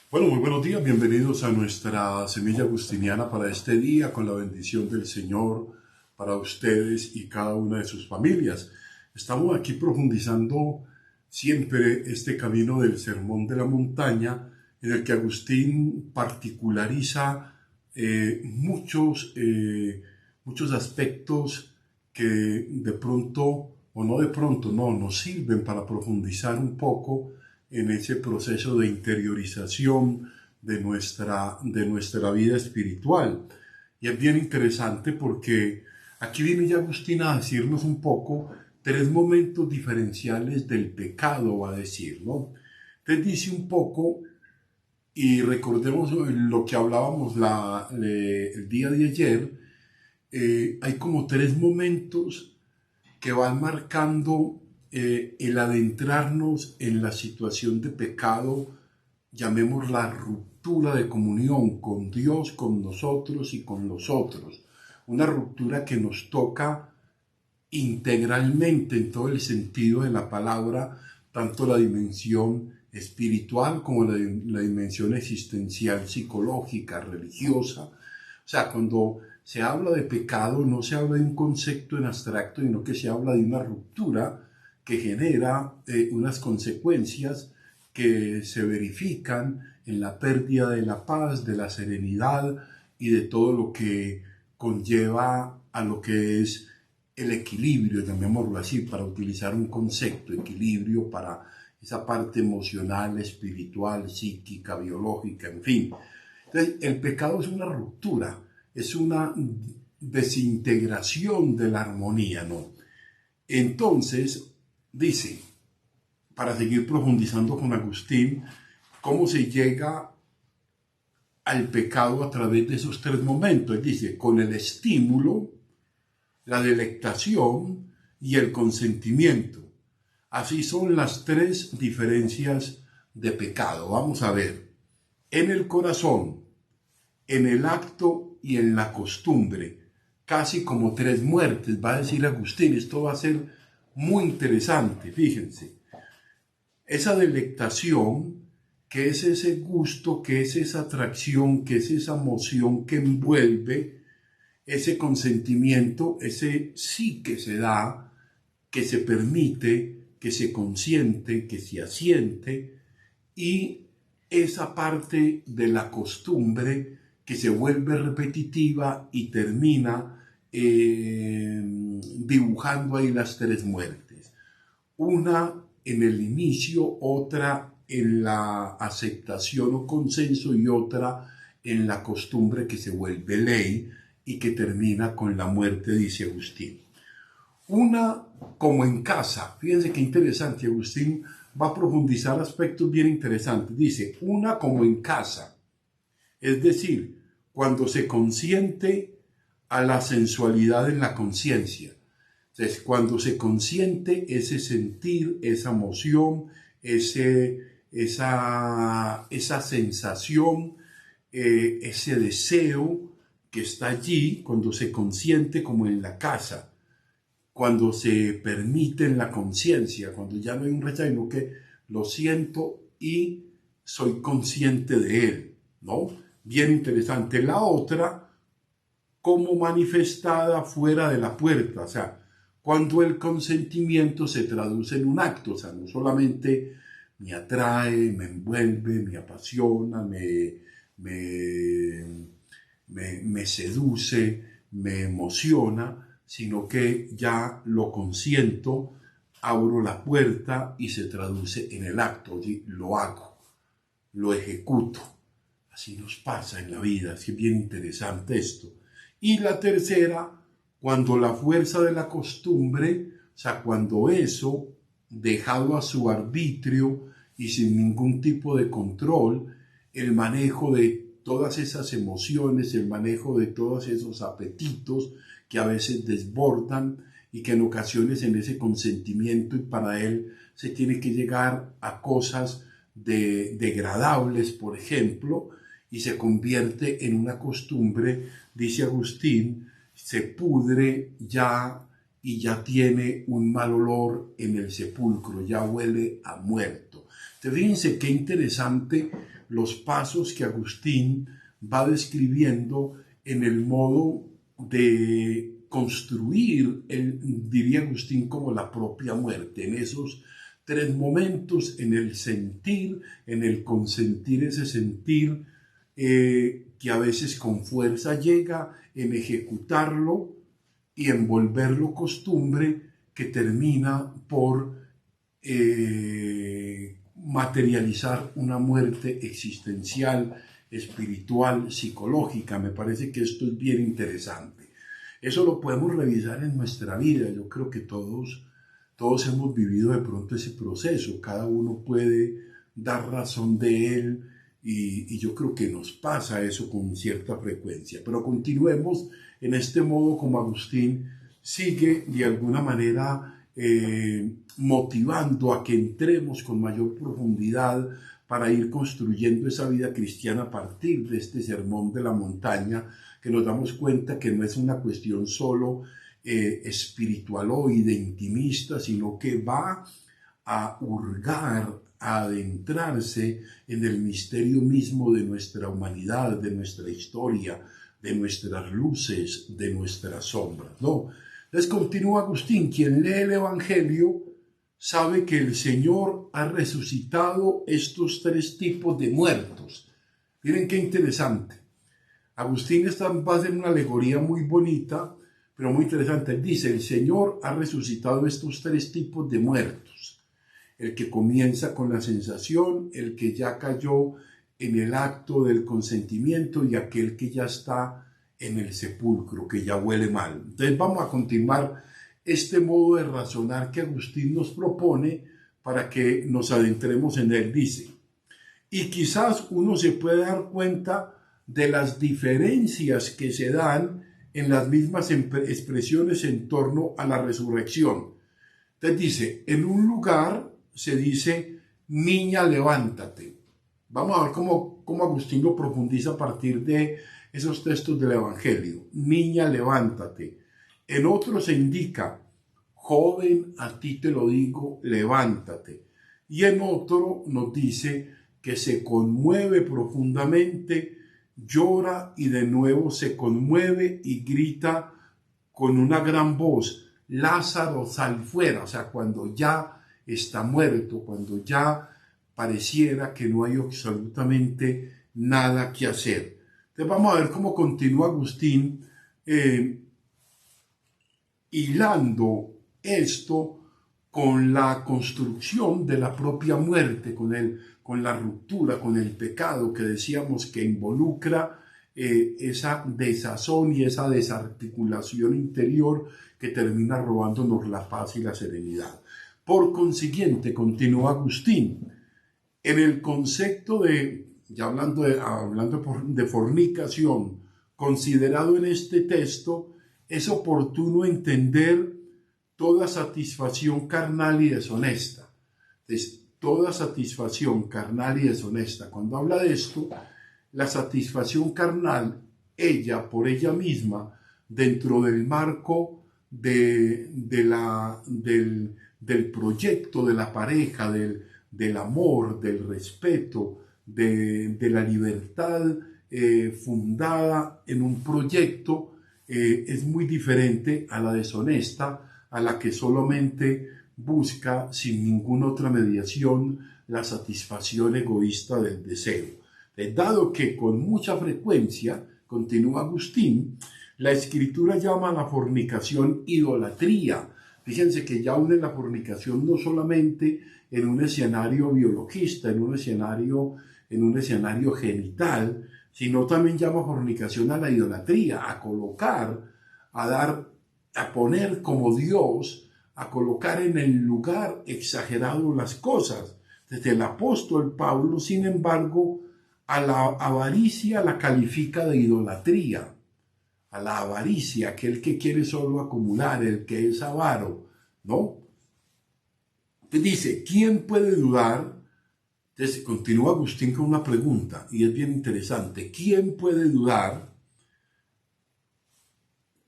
Bueno, muy buenos días, bienvenidos a nuestra semilla agustiniana para este día, con la bendición del Señor para ustedes y cada una de sus familias. Estamos aquí profundizando siempre este camino del Sermón de la Montaña, en el que Agustín particulariza muchos aspectos que de pronto, o no de pronto, no, nos sirven para profundizar un poco en ese proceso de interiorización de nuestra vida espiritual. Y es bien interesante porque aquí viene ya Agustín a decirnos un poco tres momentos diferenciales del pecado, va a decir, ¿no? Entonces dice un poco, y recordemos lo que hablábamos el día de ayer, hay como tres momentos que van marcando el adentrarnos en la situación de pecado, llamemos la ruptura de comunión con Dios, con nosotros y con los otros. Una ruptura que nos toca integralmente en todo el sentido de la palabra, tanto la dimensión espiritual como la dimensión existencial, psicológica, religiosa. O sea, cuando se habla de pecado no se habla de un concepto en abstracto, sino que se habla de una ruptura que genera unas consecuencias que se verifican en la pérdida de la paz, de la serenidad y de todo lo que conlleva a lo que es el equilibrio, llamémoslo así, para utilizar un concepto, equilibrio para esa parte emocional, espiritual, psíquica, biológica, en fin. Entonces, el pecado es una ruptura, es una desintegración de la armonía, ¿no? Entonces, dice, para seguir profundizando con Agustín, cómo se llega al pecado a través de esos tres momentos. Él dice, con el estímulo, la delectación y el consentimiento. Así son las tres diferencias de pecado. Vamos a ver, en el corazón, en el acto y en la costumbre, casi como tres muertes, va a decir Agustín. Esto va a ser muy interesante, fíjense. Esa delectación, que es ese gusto, que es esa atracción, que es esa emoción que envuelve, ese consentimiento, ese sí que se da, que se permite, que se consiente, que se asiente, y esa parte de la costumbre que se vuelve repetitiva y termina dibujando ahí las tres muertes. Una en el inicio, otra en la aceptación o consenso y otra en la costumbre que se vuelve ley y que termina con la muerte, dice Agustín. Una como en casa, fíjense qué interesante, Agustín va a profundizar aspectos bien interesantes. Dice, una como en casa, es decir, cuando se consiente a la sensualidad en la conciencia. Entonces, cuando se consiente ese sentir, esa emoción, esa sensación, ese deseo que está allí, cuando se consiente como en la casa, cuando se permite en la conciencia, cuando ya no hay un rechazo, sino que lo siento y soy consciente de él, ¿no? Bien interesante. La otra, como manifestada fuera de la puerta, o sea, cuando el consentimiento se traduce en un acto, o sea, no solamente me atrae, me envuelve, me apasiona, me seduce, me emociona, sino que ya lo consiento, abro la puerta y se traduce en el acto, lo hago, lo ejecuto. Así nos pasa en la vida, así es bien interesante esto. Y la tercera, cuando la fuerza de la costumbre, o sea, cuando eso, dejado a su arbitrio y sin ningún tipo de control, el manejo de todas esas emociones, el manejo de todos esos apetitos que a veces desbordan y que en ocasiones en ese consentimiento y para él se tiene que llegar a cosas degradables, por ejemplo, y se convierte en una costumbre, dice Agustín, se pudre ya y ya tiene un mal olor en el sepulcro, ya huele a muerto. Entonces, fíjense qué interesante los pasos que Agustín va describiendo en el modo de construir, diría Agustín, como la propia muerte, en esos tres momentos, en el sentir, en el consentir ese sentir, que a veces con fuerza llega, en ejecutarlo y en volverlo costumbre, que termina por materializar una muerte existencial, espiritual, psicológica. Me parece que esto es bien interesante. Eso lo podemos revisar en nuestra vida. Yo creo que todos hemos vivido de pronto ese proceso. Cada uno puede dar razón de él y yo creo que nos pasa eso con cierta frecuencia. Pero continuemos en este modo como Agustín sigue de alguna manera motivando a que entremos con mayor profundidad para ir construyendo esa vida cristiana a partir de este sermón de la montaña, que nos damos cuenta que no es una cuestión solo espiritualoide, intimista, sino que va a hurgar, a adentrarse en el misterio mismo de nuestra humanidad, de nuestra historia, de nuestras luces, de nuestras sombras, ¿no? Entonces continúa Agustín: quien lee el Evangelio sabe que el Señor ha resucitado estos tres tipos de muertos. Miren qué interesante. Agustín va a hacer una alegoría muy bonita, pero muy interesante. Él dice: el Señor ha resucitado estos tres tipos de muertos. El que comienza con la sensación, el que ya cayó en el acto del consentimiento y aquel que ya está en el sepulcro, que ya huele mal. Entonces vamos a continuar este modo de razonar que Agustín nos propone para que nos adentremos en él. Dice: y quizás uno se puede dar cuenta de las diferencias que se dan en las mismas expresiones en torno a la resurrección. Entonces dice, en un lugar se dice: niña, levántate. Vamos a ver cómo Agustín lo profundiza a partir de esos textos del Evangelio. Niña, levántate. En otro se indica: joven, a ti te lo digo, levántate. Y en otro nos dice que se conmueve profundamente, llora y de nuevo se conmueve y grita con una gran voz: Lázaro, sal fuera. O sea, cuando ya está muerto, cuando ya pareciera que no hay absolutamente nada que hacer. Entonces vamos a ver cómo continúa Agustín hilando esto con la construcción de la propia muerte, con la ruptura, con el pecado que decíamos que involucra esa desazón y esa desarticulación interior que termina robándonos la paz y la serenidad. Por consiguiente, continúa Agustín, en el concepto ya hablando de fornicación, considerado en este texto, es oportuno entender toda satisfacción carnal y deshonesta. Entonces, toda satisfacción carnal y deshonesta. Cuando habla de esto, la satisfacción carnal, ella por ella misma, dentro del marco del proyecto de la pareja, del amor, del respeto, de la libertad fundada en un proyecto, es muy diferente a la deshonesta, a la que solamente busca sin ninguna otra mediación la satisfacción egoísta del deseo. Dado que con mucha frecuencia, continúa Agustín, la Escritura llama a la fornicación idolatría. Fíjense que ya une la fornicación no solamente en un escenario biologista, en un escenario genital, sino también llama fornicación a la idolatría, a colocar, a poner como Dios, a colocar en el lugar exagerado las cosas. Desde el apóstol Pablo, sin embargo, a la avaricia la califica de idolatría. A la avaricia, aquel que quiere solo acumular, el que es avaro, ¿no? Te dice, ¿quién puede dudar? Entonces continúa Agustín con una pregunta, y es bien interesante. ¿Quién puede dudar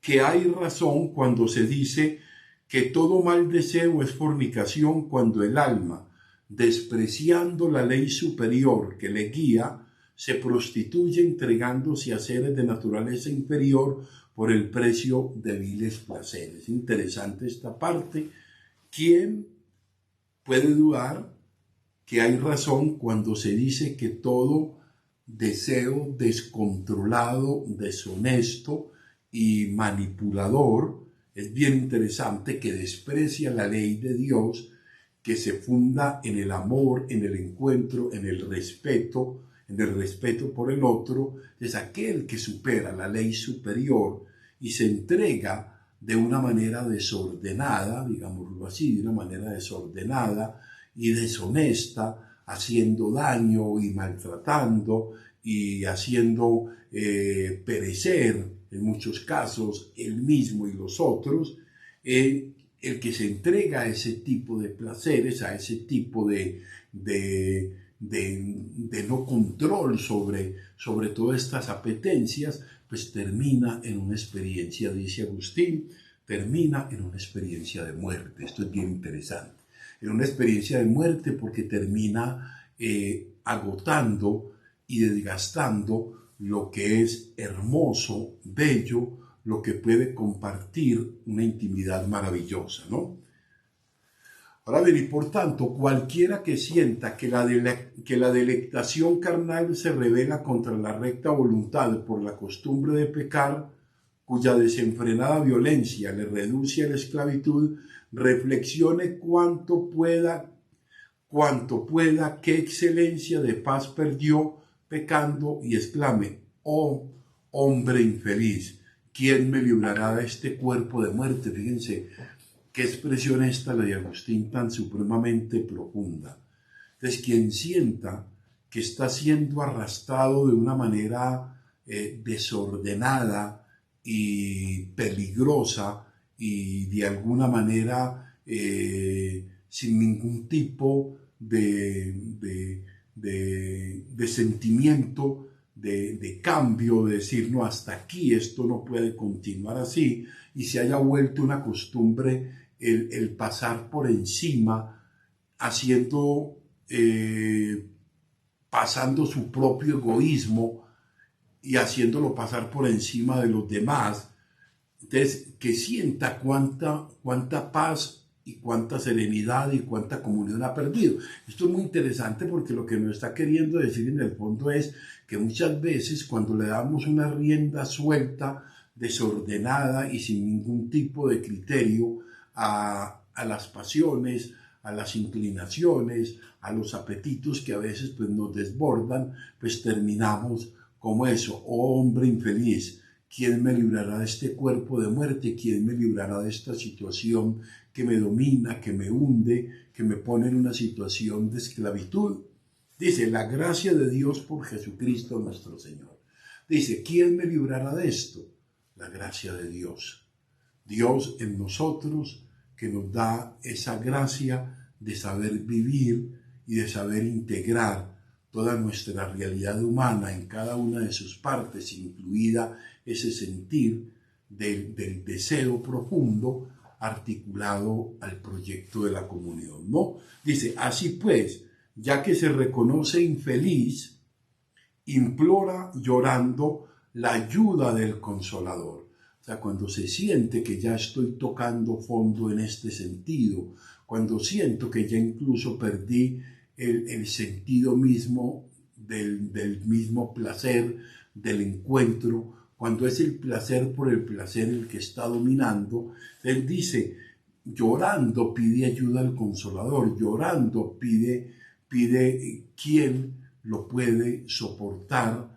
que hay razón cuando se dice que todo mal deseo es fornicación, cuando el alma, despreciando la ley superior que le guía, se prostituye entregándose a seres de naturaleza inferior por el precio de viles placeres. Interesante esta parte. ¿Quién puede dudar que hay razón cuando se dice que todo deseo descontrolado, deshonesto y manipulador es bien interesante, que desprecia la ley de Dios, que se funda en el amor, en el encuentro, en el respeto por el otro? Es aquel que supera la ley superior y se entrega de una manera desordenada, digámoslo así, de una manera desordenada y deshonesta, haciendo daño y maltratando y haciendo perecer en muchos casos él mismo y los otros. El que se entrega a ese tipo de placeres, a ese tipo de no control sobre todas estas apetencias, pues termina en una experiencia, dice Agustín, termina en una experiencia de muerte. Esto es bien interesante. En una experiencia de muerte porque termina agotando y desgastando lo que es hermoso, bello, lo que puede compartir una intimidad maravillosa, ¿no? Ahora bien, y por tanto, cualquiera que sienta que la delectación carnal se revela contra la recta voluntad por la costumbre de pecar, cuya desenfrenada violencia le reduce a la esclavitud, reflexione cuanto pueda, qué excelencia de paz perdió pecando, y exclame: oh hombre infeliz, ¿quién me librará de este cuerpo de muerte? Fíjense qué expresión esta, la de Agustín, tan supremamente profunda. Entonces, quien sienta que está siendo arrastrado de una manera desordenada y peligrosa y de alguna manera sin ningún tipo de sentimiento de cambio, de decir, no, hasta aquí, esto no puede continuar así, y se haya vuelto una costumbre el pasar por encima, haciendo, pasando su propio egoísmo y haciéndolo pasar por encima de los demás. Entonces, que sienta cuánta paz y cuánta serenidad y cuánta comunión ha perdido. Esto es muy interesante porque lo que nos está queriendo decir en el fondo es que muchas veces cuando le damos una rienda suelta, desordenada y sin ningún tipo de criterio a las pasiones, a las inclinaciones, a los apetitos que a veces pues, nos desbordan, pues terminamos como eso: oh hombre infeliz, ¿quién me librará de este cuerpo de muerte? ¿Quién me librará de esta situación que me domina, que me hunde, que me pone en una situación de esclavitud? Dice, la gracia de Dios por Jesucristo nuestro Señor. Dice, ¿quién me librará de esto? La gracia de Dios. Dios en nosotros, que nos da esa gracia de saber vivir y de saber integrar toda nuestra realidad humana en cada una de sus partes, incluida ese sentir del deseo profundo articulado al proyecto de la comunión, ¿no? Dice, así pues, ya que se reconoce infeliz, implora llorando la ayuda del Consolador. O sea, cuando se siente que ya estoy tocando fondo en este sentido, cuando siento que ya incluso perdí el sentido mismo del mismo placer, del encuentro, cuando es el placer por el placer el que está dominando, él dice, llorando pide ayuda al Consolador, llorando pide quién lo puede soportar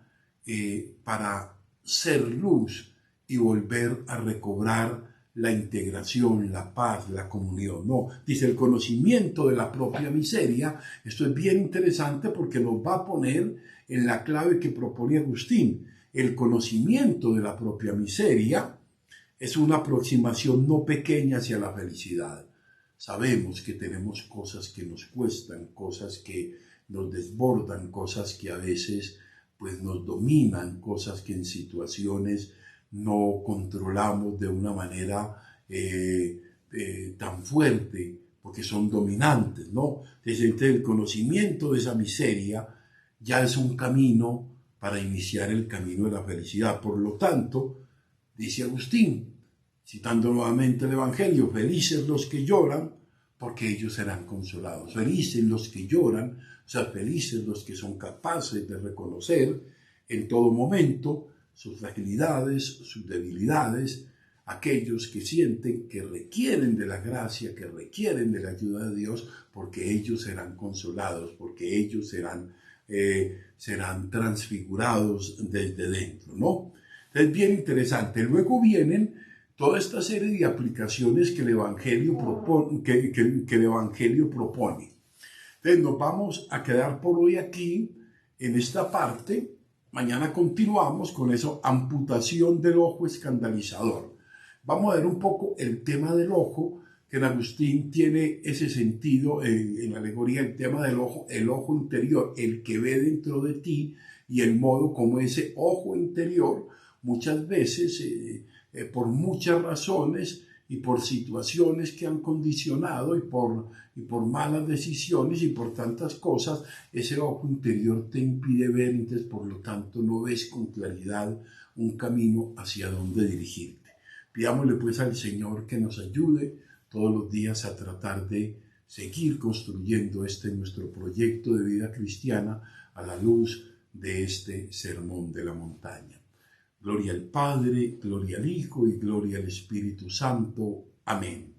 para ser luz y volver a recobrar la integración, la paz, la comunión. No, dice el conocimiento de la propia miseria. Esto es bien interesante porque nos va a poner en la clave que propone Agustín. El conocimiento de la propia miseria es una aproximación no pequeña hacia la felicidad. Sabemos que tenemos cosas que nos cuestan, cosas que nos desbordan, cosas que a veces pues, nos dominan, cosas que en situaciones no controlamos de una manera tan fuerte, porque son dominantes, ¿no? Desde el conocimiento de esa miseria ya es un camino para iniciar el camino de la felicidad. Por lo tanto, dice Agustín, citando nuevamente el Evangelio, felices los que lloran, porque ellos serán consolados. Felices los que lloran, o sea, felices los que son capaces de reconocer en todo momento sus fragilidades, sus debilidades, aquellos que sienten que requieren de la gracia, que requieren de la ayuda de Dios, porque ellos serán consolados, porque ellos serán transfigurados desde dentro, ¿no? Es bien interesante. Luego vienen toda esta serie de aplicaciones que el Evangelio propone. Entonces nos vamos a quedar por hoy aquí, en esta parte. Mañana continuamos con eso, amputación del ojo escandalizador. Vamos a ver un poco el tema del ojo, que en Agustín tiene ese sentido, en la alegoría, el tema del ojo, el ojo interior, el que ve dentro de ti, y el modo como ese ojo interior, muchas veces, por muchas razones y por situaciones que han condicionado y por malas decisiones y por tantas cosas, ese ojo interior te impide ver, entonces por lo tanto no ves con claridad un camino hacia dónde dirigirte. Pidámosle pues al Señor que nos ayude todos los días a tratar de seguir construyendo nuestro proyecto de vida cristiana a la luz de este sermón de la montaña. Gloria al Padre, gloria al Hijo y gloria al Espíritu Santo. Amén.